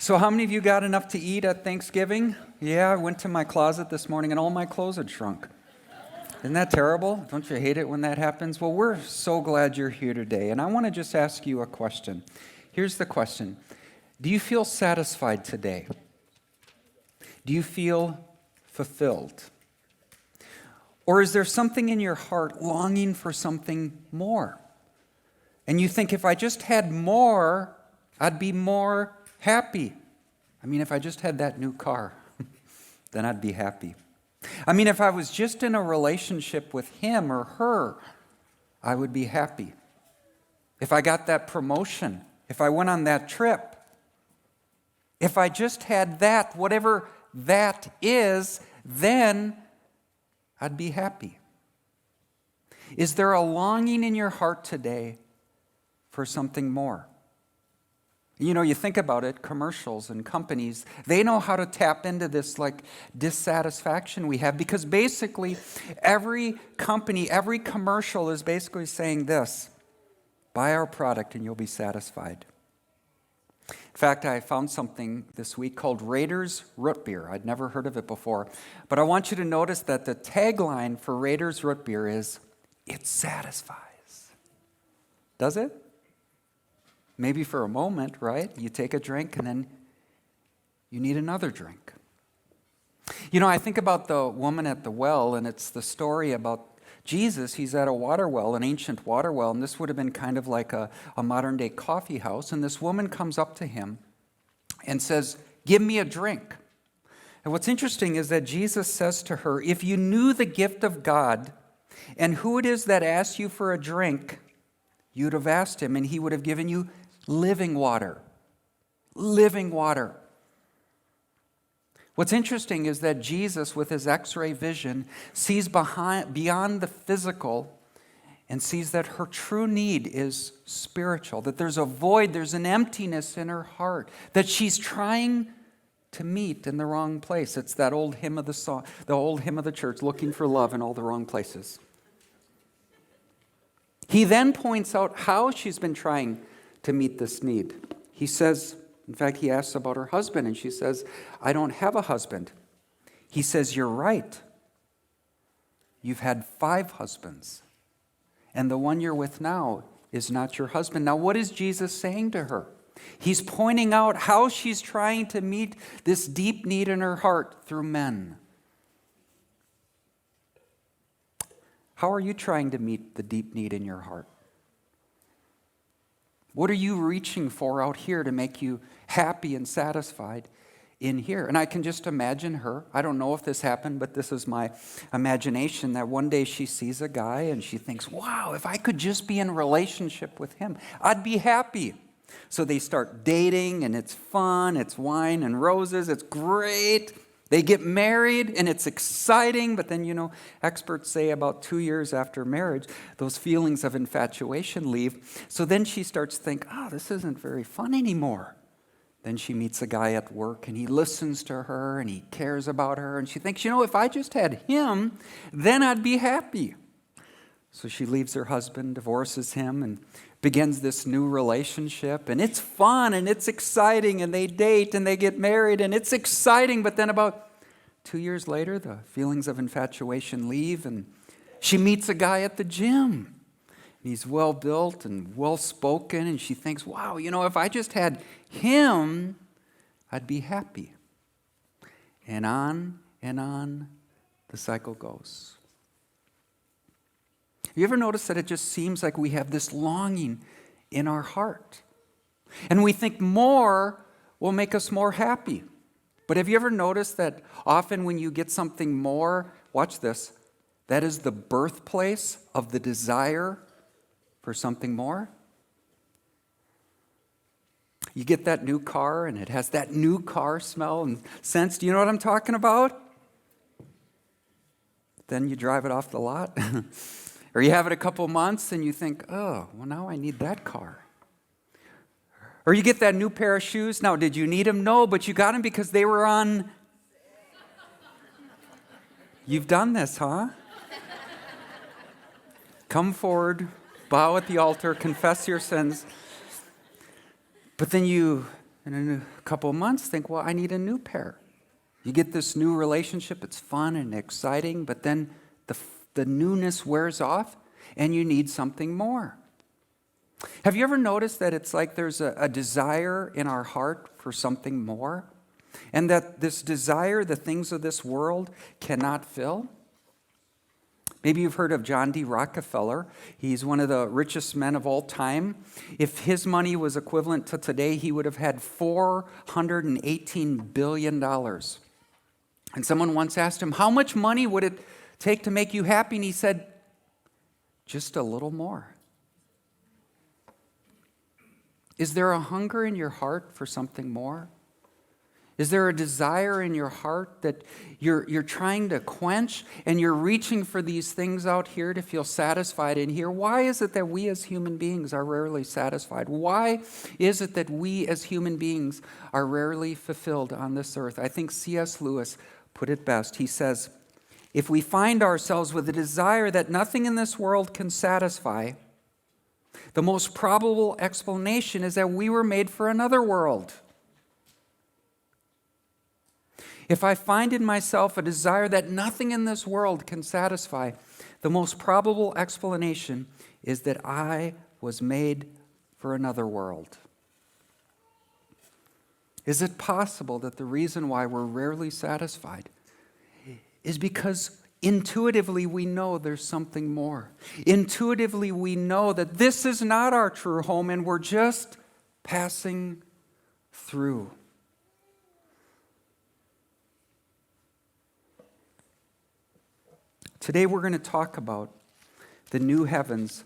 So how many of you got enough to eat at Thanksgiving? Yeah, I went to my closet this morning and all my clothes had shrunk. Isn't that terrible? Don't you hate it when that happens? Well, we're so glad you're here today. And I want to just ask you a question. Here's the question. Do you feel satisfied today? Do you feel fulfilled? Or is there something in your heart longing for something more? And you think, if I just had more, I'd be more happy. I mean, if I just had that new car, then I'd be happy. I mean, if I was just in a relationship with him or her, I would be happy. If I got that promotion, if I went on that trip, if I just had that, whatever that is, then I'd be happy. Is there a longing in your heart today for something more? You know, you think about it, commercials and companies, they know how to tap into this like dissatisfaction we have, because basically every company, every commercial is basically saying this: buy our product and you'll be satisfied. In fact, I found something this week called Raiders Root Beer. I'd never heard of it before, but I want you to notice that the tagline for Raiders Root Beer is, "It satisfies." Does it? Maybe for a moment, right? You take a drink and then you need another drink. You know, I think about the woman at the well, and it's the story about Jesus. He's at a water well, an ancient water well, and this would have been kind of like a modern-day coffee house. And this woman comes up to him and says, "Give me a drink." And what's interesting is that Jesus says to her, "If you knew the gift of God and who it is that asks you for a drink, you'd have asked him, and he would have given you living water." Living water. What's interesting is that Jesus, with his X-ray vision, sees beyond the physical and sees that her true need is spiritual, that there's a void, there's an emptiness in her heart that she's trying to meet in the wrong place. It's that old hymn of the song, the old hymn of the church, looking for love in all the wrong places. He then points out how she's been trying to meet this need. He says, in fact, he asks about her husband, and she says, "I don't have a husband." He says, "You're right. You've had 5 husbands, and the one you're with now is not your husband." Now, what is Jesus saying to her? He's pointing out how she's trying to meet this deep need in her heart through men. How are you trying to meet the deep need in your heart? What are you reaching for out here to make you happy and satisfied in here? And I can just imagine her. I don't know if this happened, but this is my imagination, that one day she sees a guy and she thinks, "Wow, if I could just be in a relationship with him, I'd be happy." So they start dating, and it's fun, it's wine and roses, it's great. They get married, and it's exciting, but then, you know, experts say about 2 years after marriage, those feelings of infatuation leave. So then she starts to think, this isn't very fun anymore. Then she meets a guy at work, and he listens to her, and he cares about her, and she thinks, if I just had him, then I'd be happy. So she leaves her husband, divorces him, and begins this new relationship, and it's fun and it's exciting, and they date and they get married, and it's exciting, but then about 2 years later, the feelings of infatuation leave, and she meets a guy at the gym. And he's well built and well spoken, and she thinks, wow, if I just had him, I'd be happy. And on the cycle goes. Have you ever noticed that it just seems like we have this longing in our heart? And we think more will make us more happy. But have you ever noticed that often when you get something more, watch this, that is the birthplace of the desire for something more? You get that new car, and it has that new car smell and sense. Do you know what I'm talking about? Then you drive it off the lot. Or you have it a couple months and you think, now I need that car. Or you get that new pair of shoes. Now, did you need them? No, but you got them because they were on. You've done this, huh? Come forward, bow at the altar, confess your sins. But then you And in a couple of months, think, well, I need a new pair. You get this new relationship. It's fun and exciting, but then the newness wears off, and you need something more. Have you ever noticed that it's like there's a desire in our heart for something more? And that this desire, the things of this world, cannot fill? Maybe you've heard of John D Rockefeller. He's one of the richest men of all time. If his money was equivalent to today, he would have had $418 billion. And someone once asked him, how much money would it take to make you happy? And he said, just a little more. Is there a hunger in your heart for something more? Is there a desire in your heart that you're trying to quench, and you're reaching for these things out here to feel satisfied in here? Why is it that we as human beings are rarely satisfied? Why is it that we as human beings are rarely fulfilled on this earth? I think C.S. Lewis put it best. He says, if we find ourselves with a desire that nothing in this world can satisfy, the most probable explanation is that we were made for another world. If I find in myself a desire that nothing in this world can satisfy, the most probable explanation is that I was made for another world. Is it possible that the reason why we're rarely satisfied is because intuitively we know there's something more? Intuitively we know that this is not our true home and we're just passing through. Today we're going to talk about the new heavens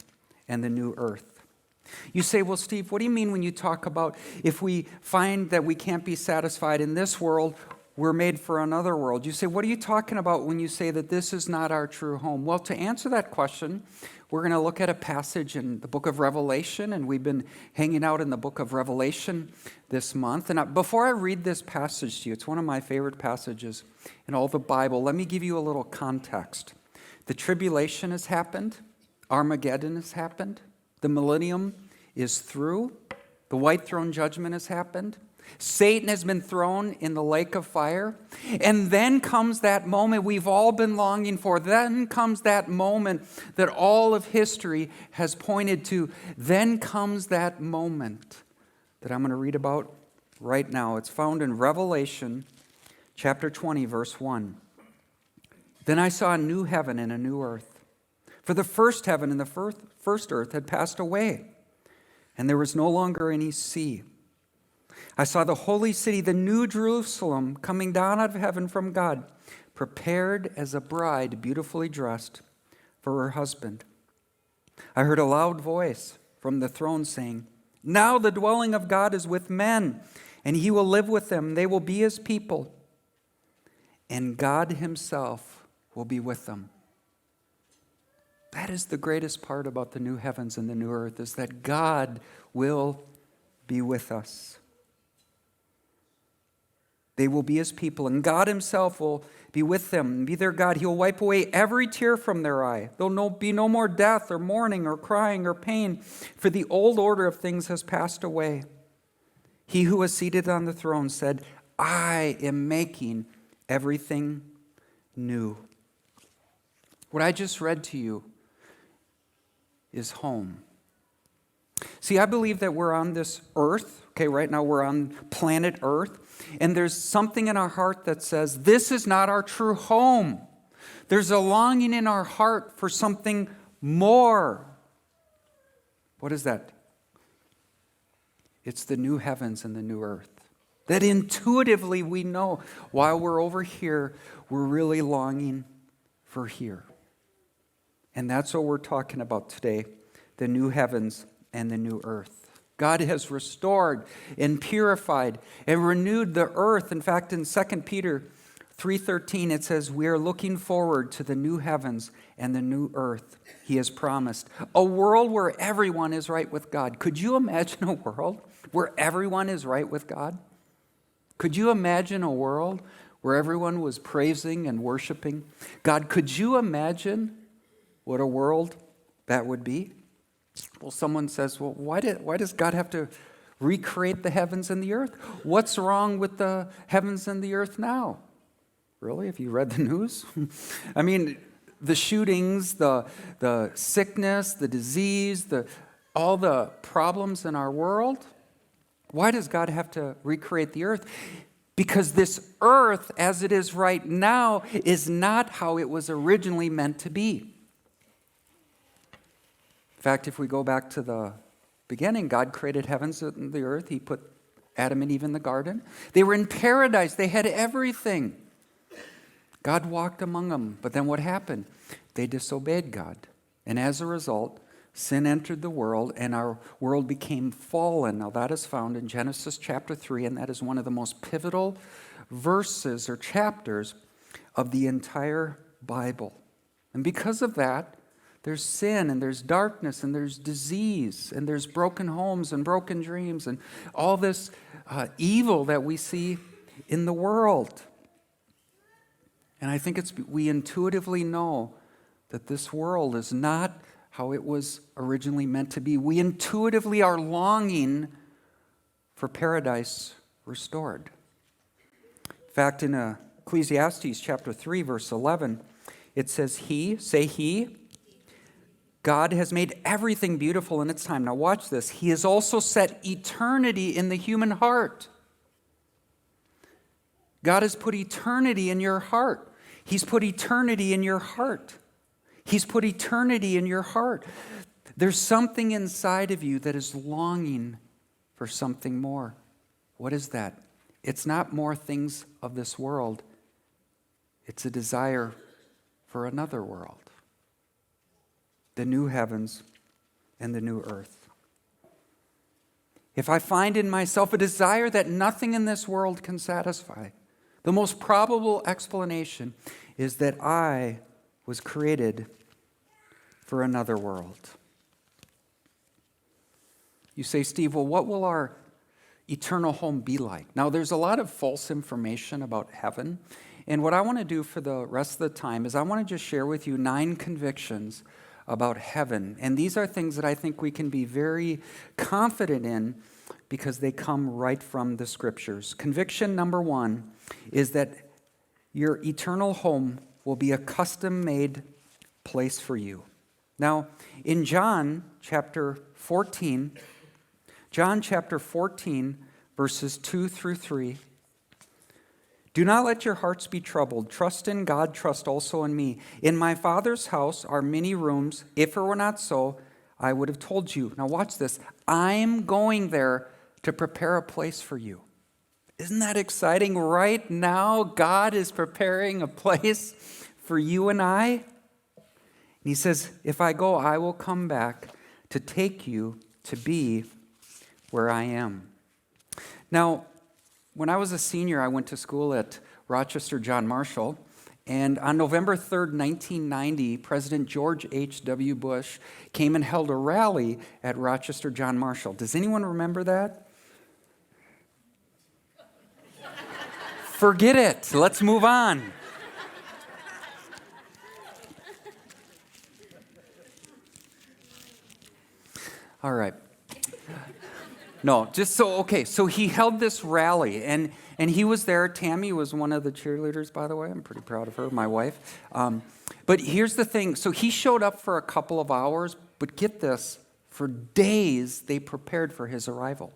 and the new earth. You say, well, Steve, what do you mean when you talk about if we find that we can't be satisfied in this world, we're made for another world? You say, what are you talking about when you say that this is not our true home? Well, to answer that question, we're going to look at a passage in the book of Revelation, and we've been hanging out in the book of Revelation this month. And before I read this passage to you, it's one of my favorite passages in all the Bible, let me give you a little context. The tribulation has happened. Armageddon has happened. The millennium is through. The white throne judgment has happened. Satan has been thrown in the lake of fire. And then comes that moment we've all been longing for. Then comes that moment that all of history has pointed to. Then comes that moment that I'm going to read about right now. It's found in Revelation chapter 20, verse 1. Then I saw a new heaven and a new earth. For the first heaven and the first earth had passed away, and there was no longer any sea. I saw the holy city, the new Jerusalem, coming down out of heaven from God, prepared as a bride beautifully dressed for her husband. I heard a loud voice from the throne saying, now the dwelling of God is with men, and he will live with them. They will be his people, and God himself will be with them. That is the greatest part about the new heavens and the new earth, is that God will be with us. They will be his people, and God himself will be with them and be their God. He'll wipe away every tear from their eye. There'll be no more death or mourning or crying or pain, for the old order of things has passed away. He who was seated on the throne said, I am making everything new. What I just read to you is home. See, I believe that we're on this earth. Okay, right now we're on planet Earth. And there's something in our heart that says, this is not our true home. There's a longing in our heart for something more. What is that? It's the new heavens and the new earth. That intuitively we know while we're over here, we're really longing for here. And that's what we're talking about today, the new heavens and the new earth. God has restored and purified and renewed the earth. In fact, in 2 Peter 3:13, it says, we are looking forward to the new heavens and the new earth he has promised. A world where everyone is right with God. Could you imagine a world where everyone is right with God? Could you imagine a world where everyone was praising and worshiping God? Could you imagine what a world that would be? Well, someone says, well, why does God have to recreate the heavens and the earth. What's wrong with the heavens and the earth now? Really? Have you read the news? I mean, the shootings, the sickness, the disease, all the problems in our world. Why does God have to recreate the earth? Because this earth, as it is right now, is not how it was originally meant to be. In fact, if we go back to the beginning, God created heavens and the earth. He put Adam and Eve in the garden. They were in paradise. They had everything. God walked among them. But then what happened? They disobeyed God. And as a result, sin entered the world, and our world became fallen. Now, that is found in Genesis chapter 3, and that is one of the most pivotal verses or chapters of the entire Bible. And because of that, there's sin, and there's darkness, and there's disease, and there's broken homes and broken dreams, and all this evil that we see in the world. And I think we intuitively know that this world is not how it was originally meant to be. We intuitively are longing for paradise restored. In fact, in Ecclesiastes chapter 3, verse 11, it says, He, God has made everything beautiful in its time. Now watch this. He has also set eternity in the human heart. God has put eternity in your heart. He's put eternity in your heart. He's put eternity in your heart. There's something inside of you that is longing for something more. What is that? It's not more things of this world. It's a desire for another world. The new heavens and the new earth. If I find in myself a desire that nothing in this world can satisfy, the most probable explanation is that I was created for another world. You say, Steve, well, what will our eternal home be like? Now, there's a lot of false information about heaven. And what I want to do for the rest of the time is I want to just share with you 9 convictions about heaven. And these are things that I think we can be very confident in because they come right from the Scriptures. Conviction number 1 is that your eternal home will be a custom-made place for you. Now, in John chapter 14, verses 2 through 3, do not let your hearts be troubled. Trust in God, trust also in me. In my Father's house are many rooms. If it were not so, I would have told you. Now watch this. I'm going there to prepare a place for you. Isn't that exciting? Right now, God is preparing a place for you and I. And he says, if I go, I will come back to take you to be where I am. Now, when I was a senior, I went to school at Rochester John Marshall. And on November 3rd, 1990, President George H.W. Bush came and held a rally at Rochester John Marshall. Does anyone remember that? Forget it. Let's move on. All right. No, so he held this rally, and he was there. Tammy was one of the cheerleaders, by the way. I'm pretty proud of her, my wife. But here's the thing. So he showed up for a couple of hours, but get this, for days they prepared for his arrival.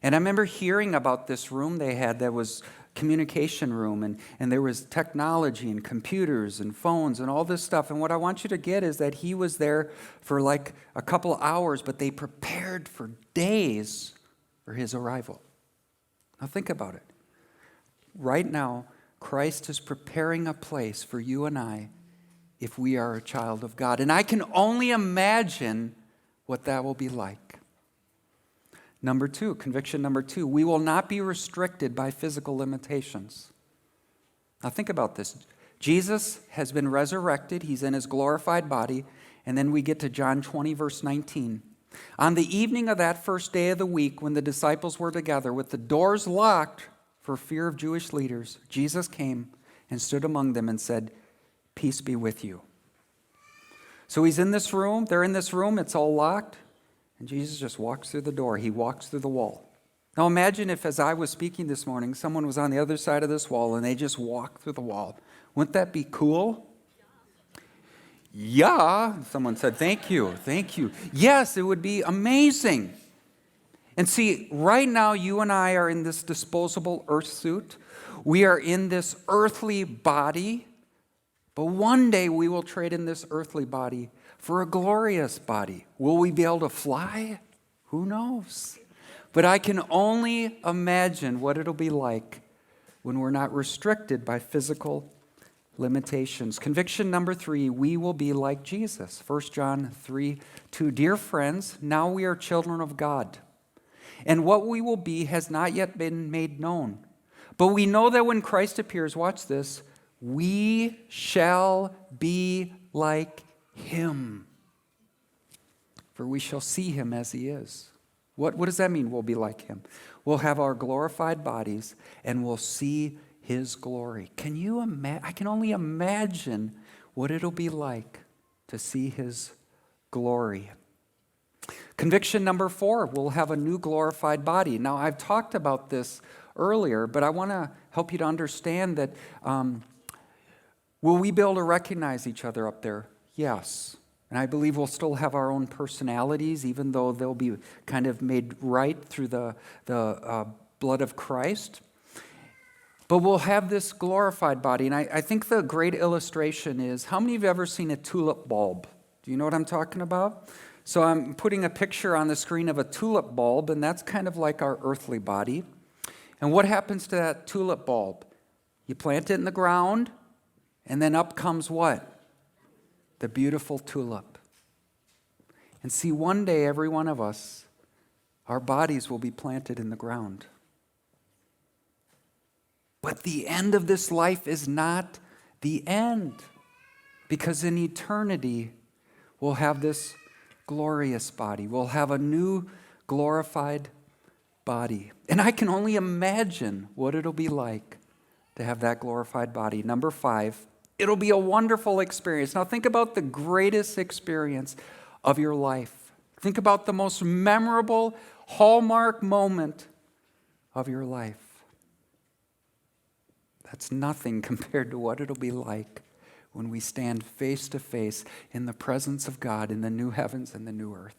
And I remember hearing about this room they had that was communication room, and there was technology and computers and phones and all this stuff. And what I want you to get is that he was there for like a couple of hours, but they prepared for days for his arrival. Now think about it. Right now, Christ is preparing a place for you and I if we are a child of God. And I can only imagine what that will be like. Conviction number 2, we will not be restricted by physical limitations. Now think about this. Jesus has been resurrected. He's in his glorified body. And then we get to John 20, verse 19. On the evening of that first day of the week, when the disciples were together with the doors locked for fear of Jewish leaders, Jesus came and stood among them and said, "Peace be with you." So he's in this room. They're in this room. It's all locked. And Jesus just walks through the door. He walks through the wall. Now imagine if, as I was speaking this morning, someone was on the other side of this wall and they just walked through the wall. Wouldn't that be cool? Yeah. Someone said, thank you. Thank you. Yes, it would be amazing. And see, right now you and I are in this disposable earth suit. We are in this earthly body. But one day we will trade in this earthly body for a glorious body. Will we be able to fly? Who knows? But I can only imagine what it'll be like when we're not restricted by physical limitations. Conviction number 3, we will be like Jesus. 1 John 3:2. Dear friends, now we are children of God, and what we will be has not yet been made known. But we know that when Christ appears, watch this, we shall be like him, for we shall see him as he is. What does that mean, we'll be like him? We'll have our glorified bodies and we'll see his glory. Can you imagine? I can only imagine what it'll be like to see his glory. Conviction number 4, we'll have a new glorified body. Now, I've talked about this earlier, but I want to help you to understand that will we be able to recognize each other up there? Yes. And I believe we'll still have our own personalities, even though they'll be kind of made right through the blood of Christ. But we'll have this glorified body. And I think the great illustration is, how many of you have ever seen a tulip bulb? Do you know what I'm talking about? So I'm putting a picture on the screen of a tulip bulb, and that's kind of like our earthly body. And what happens to that tulip bulb? You plant it in the ground, and then up comes what? The beautiful tulip. And see, one day, every one of us, our bodies will be planted in the ground. But the end of this life is not the end, because in eternity, we'll have this glorious body. We'll have a new glorified body. And I can only imagine what it'll be like to have that glorified body. Number 5, it'll be a wonderful experience. Now think about the greatest experience of your life. Think about the most memorable hallmark moment of your life. That's nothing compared to what it'll be like when we stand face to face in the presence of God in the new heavens and the new earth.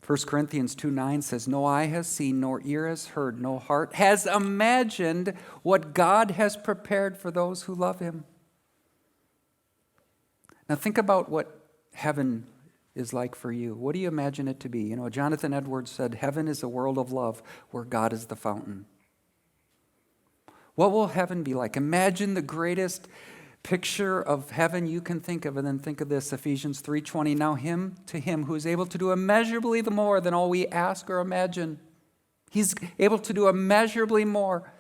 1 Corinthians 2:9 says, no eye has seen, nor ear has heard, no heart has imagined what God has prepared for those who love him. Now think about what heaven is like for you. What do you imagine it to be? You know, Jonathan Edwards said, heaven is a world of love where God is the fountain. What will heaven be like? Imagine the greatest picture of heaven you can think of, and then think of this, Ephesians 3:20. Now to him who is able to do immeasurably the more than all we ask or imagine. He's able to do immeasurably more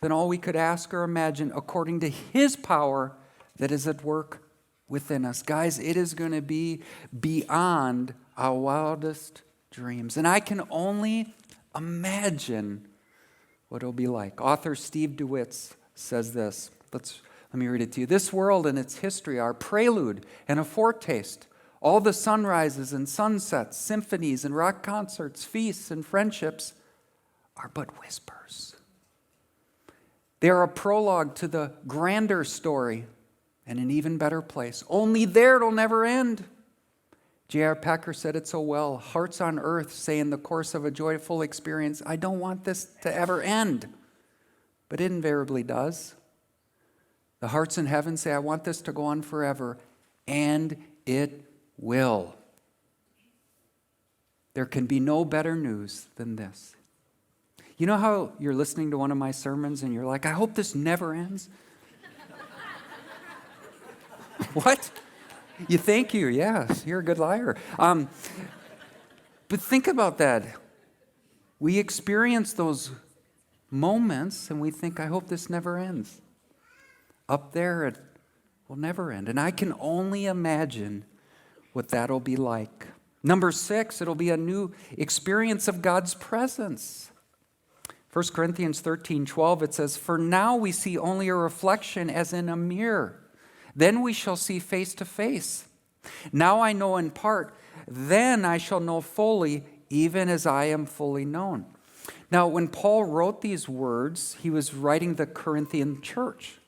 than all we could ask or imagine, according to his power that is at work within us. Guys, it is going to be beyond our wildest dreams. And I can only imagine what it'll be like. Author Steve DeWitt says this. Let me read it to you. This world and its history are a prelude and a foretaste. All the sunrises and sunsets, symphonies and rock concerts, feasts and friendships are but whispers. They are a prologue to the grander story and an even better place. Only there it'll never end. J.R. Packer said it so well. Hearts on earth say in the course of a joyful experience, I don't want this to ever end. But it invariably does. The hearts in heaven say, I want this to go on forever. And it will. There can be no better news than this. You know how you're listening to one of my sermons and you're like, I hope this never ends? What? You think you, yes, you're a good liar. But think about that. We experience those moments and we think, I hope this never ends. Up there, it will never end. And I can only imagine what that'll be like. Number 6, it'll be a new experience of God's presence. 1 Corinthians 13:12, it says, for now we see only a reflection as in a mirror. Then we shall see face to face. Now I know in part, then I shall know fully, even as I am fully known. Now, when Paul wrote these words, he was writing the Corinthian church.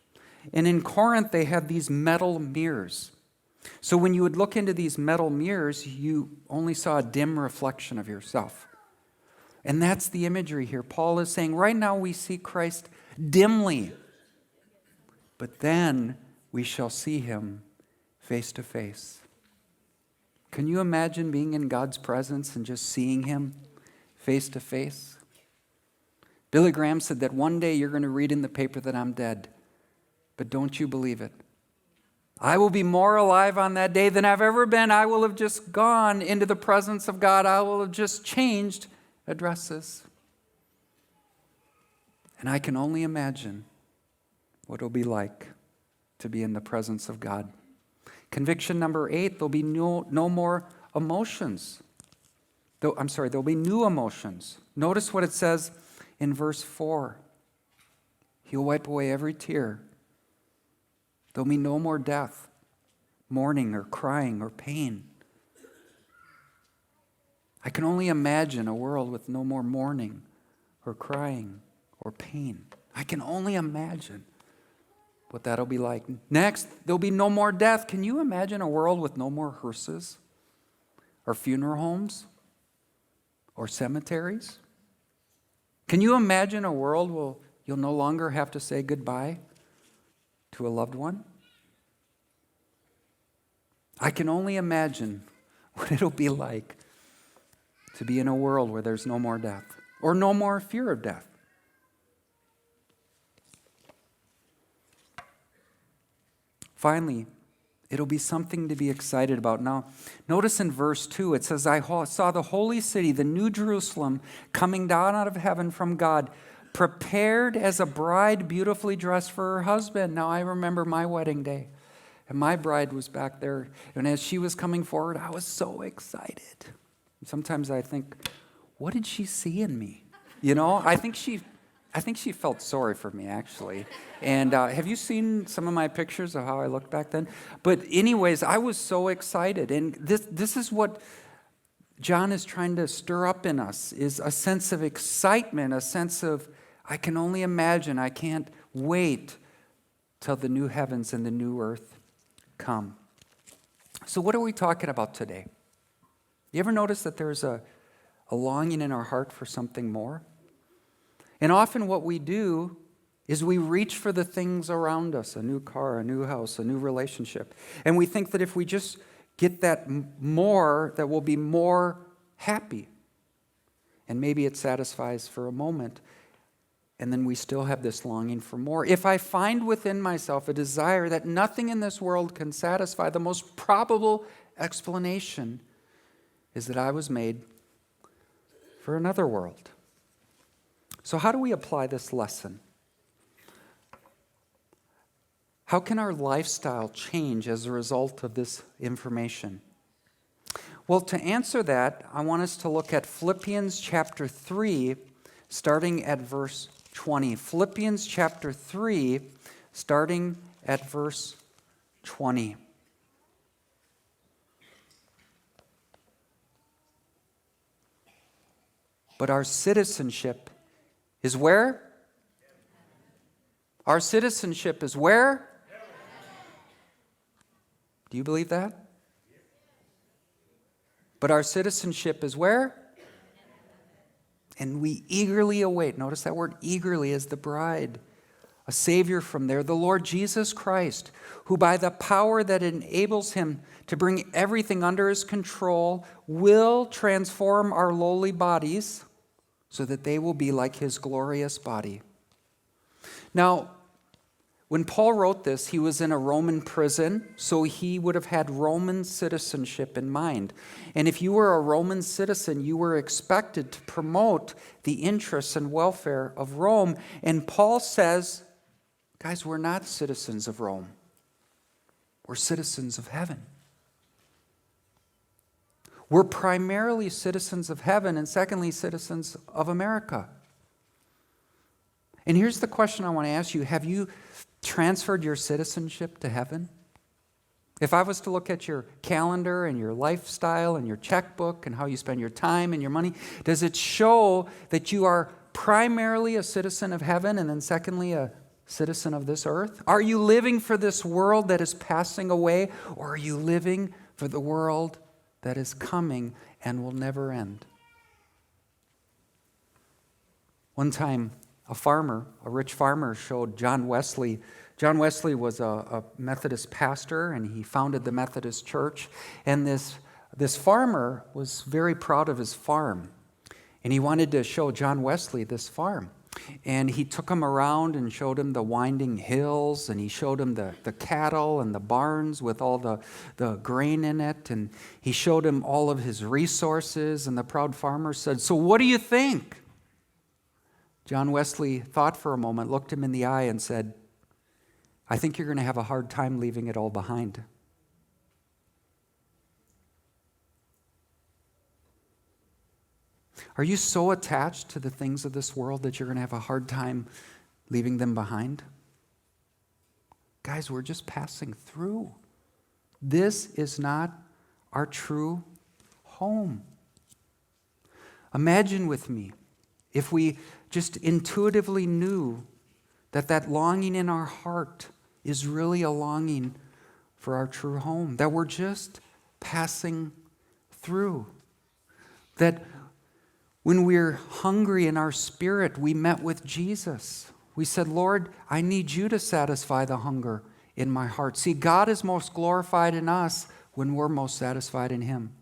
And in Corinth, they had these metal mirrors. So when you would look into these metal mirrors, you only saw a dim reflection of yourself. And that's the imagery here. Paul is saying, right now we see Christ dimly, but then we shall see him face to face. Can you imagine being in God's presence and just seeing him face to face? Billy Graham said that one day you're going to read in the paper that I'm dead, but don't you believe it? I will be more alive on that day than I've ever been. I will have just gone into the presence of God. I will have just changed addresses. And I can only imagine what it'll be like to be in the presence of God. Conviction number 8, there'll be no more emotions. There'll be new emotions. Notice what it says in verse 4. He'll wipe away every tear. There'll be no more death, mourning or crying or pain. I can only imagine a world with no more mourning or crying or pain. I can only imagine what that'll be like. Next, there'll be no more death. Can you imagine a world with no more hearses or funeral homes or cemeteries? Can you imagine a world where you'll no longer have to say goodbye to a loved one? I can only imagine what it'll be like to be in a world where there's no more death or no more fear of death. Finally, it'll be something to be excited about. Now, notice in verse 2, it says, I saw the holy city, the new Jerusalem, coming down out of heaven from God, prepared as a bride beautifully dressed for her husband. Now, I remember my wedding day, and my bride was back there, and as she was coming forward, I was so excited. Sometimes I think, what did she see in me? I think she felt sorry for me, actually. And have you seen some of my pictures of how I looked back then? But anyways, I was so excited. And this is what John is trying to stir up in us, is a sense of excitement, a sense of, I can only imagine, I can't wait till the new heavens and the new earth come. So what are we talking about today? You ever notice that there's a longing in our heart for something more? And often what we do is we reach for the things around us, a new car, a new house, a new relationship. And we think that if we just get that more, that we'll be more happy. And maybe it satisfies for a moment. And then we still have this longing for more. If I find within myself a desire that nothing in this world can satisfy, the most probable explanation is that I was made for another world. So how do we apply this lesson? How can our lifestyle change as a result of this information? Well, to answer that, I want us to look at Philippians Chapter 3, starting at verse 20. Philippians Chapter 3, starting at verse 20. But our citizenship is where? Our citizenship is where? Do you believe that? But our citizenship is where? And we eagerly await, notice that word eagerly, as the bride, a Savior from there, the Lord Jesus Christ, who by the power that enables him to bring everything under his control will transform our lowly bodies so that they will be like his glorious body. Now, when Paul wrote this, he was in a Roman prison, so he would have had Roman citizenship in mind. And if you were a Roman citizen, you were expected to promote the interests and welfare of Rome. And Paul says, guys, we're not citizens of Rome. We're citizens of heaven. We're primarily citizens of heaven, and secondly, citizens of America. And here's the question I want to ask you. Have you transferred your citizenship to heaven? If I was to look at your calendar and your lifestyle and your checkbook and how you spend your time and your money, does it show that you are primarily a citizen of heaven and then secondly a citizen of this earth? Are you living for this world that is passing away, or are you living for the world that is coming and will never end? One time, a rich farmer showed John Wesley. John Wesley was a Methodist pastor, and he founded the Methodist Church. And this farmer was very proud of his farm. And he wanted to show John Wesley this farm. And he took him around and showed him the winding hills, and he showed him the cattle and the barns with all the grain in it. And he showed him all of his resources, and the proud farmer said, "So what do you think?" John Wesley thought for a moment, looked him in the eye, and said, "I think you're going to have a hard time leaving it all behind." Are you so attached to the things of this world that you're going to have a hard time leaving them behind? Guys, we're just passing through. This is not our true home. Imagine with me if we just intuitively knew that longing in our heart is really a longing for our true home, that we're just passing through, that when we're hungry in our spirit, we met with Jesus. We said, "Lord, I need you to satisfy the hunger in my heart." See, God is most glorified in us when we're most satisfied in him.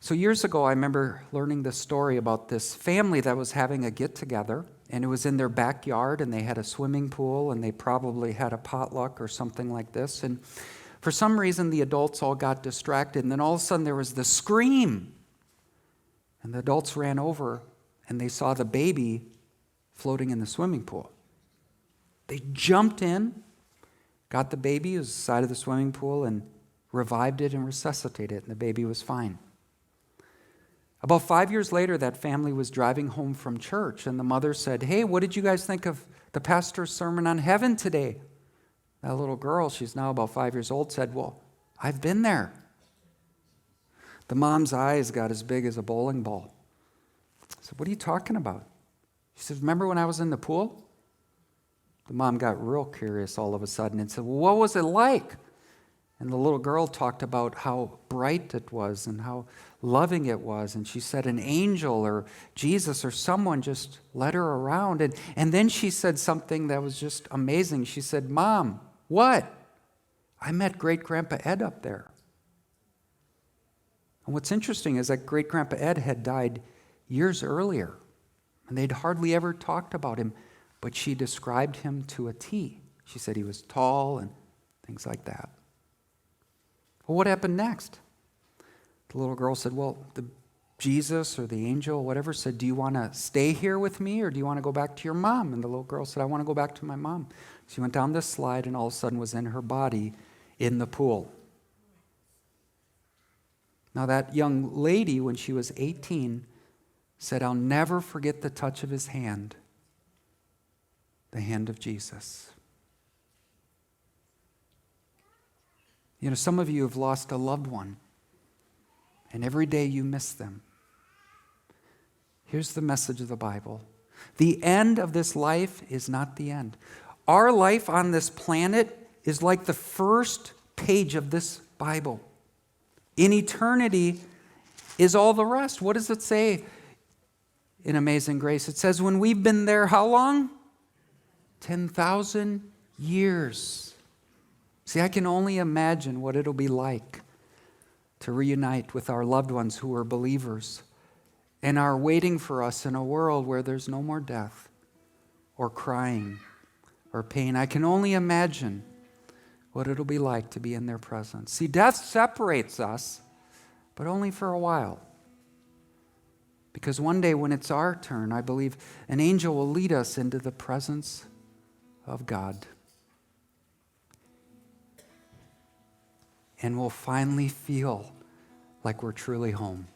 So years ago, I remember learning this story about this family that was having a get-together, and it was in their backyard, and they had a swimming pool, and they probably had a potluck or something like this. And for some reason, the adults all got distracted, and then all of a sudden there was this scream. And the adults ran over, and they saw the baby floating in the swimming pool. They jumped in, got the baby, it was the side of the swimming pool, and revived it and resuscitated it, and the baby was fine. About 5 years later, that family was driving home from church, and the mother said, "Hey, what did you guys think of the pastor's sermon on heaven today?" That little girl, she's now about 5 years old, said, "Well, I've been there." The mom's eyes got as big as a bowling ball. I said, "What are you talking about?" She said, "Remember when I was in the pool?" The mom got real curious all of a sudden and said, "Well, what was it like?" And the little girl talked about how bright it was and how loving it was. And she said an angel or Jesus or someone just led her around. And then she said something that was just amazing. She said, "Mom, what? I met Great-Grandpa Ed up there." And what's interesting is that Great-Grandpa Ed had died years earlier, and they'd hardly ever talked about him, but she described him to a T. She said he was tall and things like that. Well, what happened next? The little girl said, "Well, the Jesus or the angel, whatever, said, 'Do you want to stay here with me or do you want to go back to your mom?' And the little girl said, 'I want to go back to my mom.' She went down this slide and all of a sudden was in her body in the pool. Now that young lady, when she was 18, said, 'I'll never forget the touch of his hand, the hand of Jesus.'" You know, some of you have lost a loved one, and every day you miss them. Here's the message of the Bible. The end of this life is not the end. Our life on this planet is like the first page of this Bible. In eternity is all the rest. What does it say in Amazing Grace? It says when we've been there, how long? 10,000 years. See, I can only imagine what it'll be like to reunite with our loved ones who are believers and are waiting for us in a world where there's no more death or crying or pain. I can only imagine what it'll be like to be in their presence. See, death separates us, but only for a while. Because one day when it's our turn, I believe an angel will lead us into the presence of God. And we'll finally feel like we're truly home.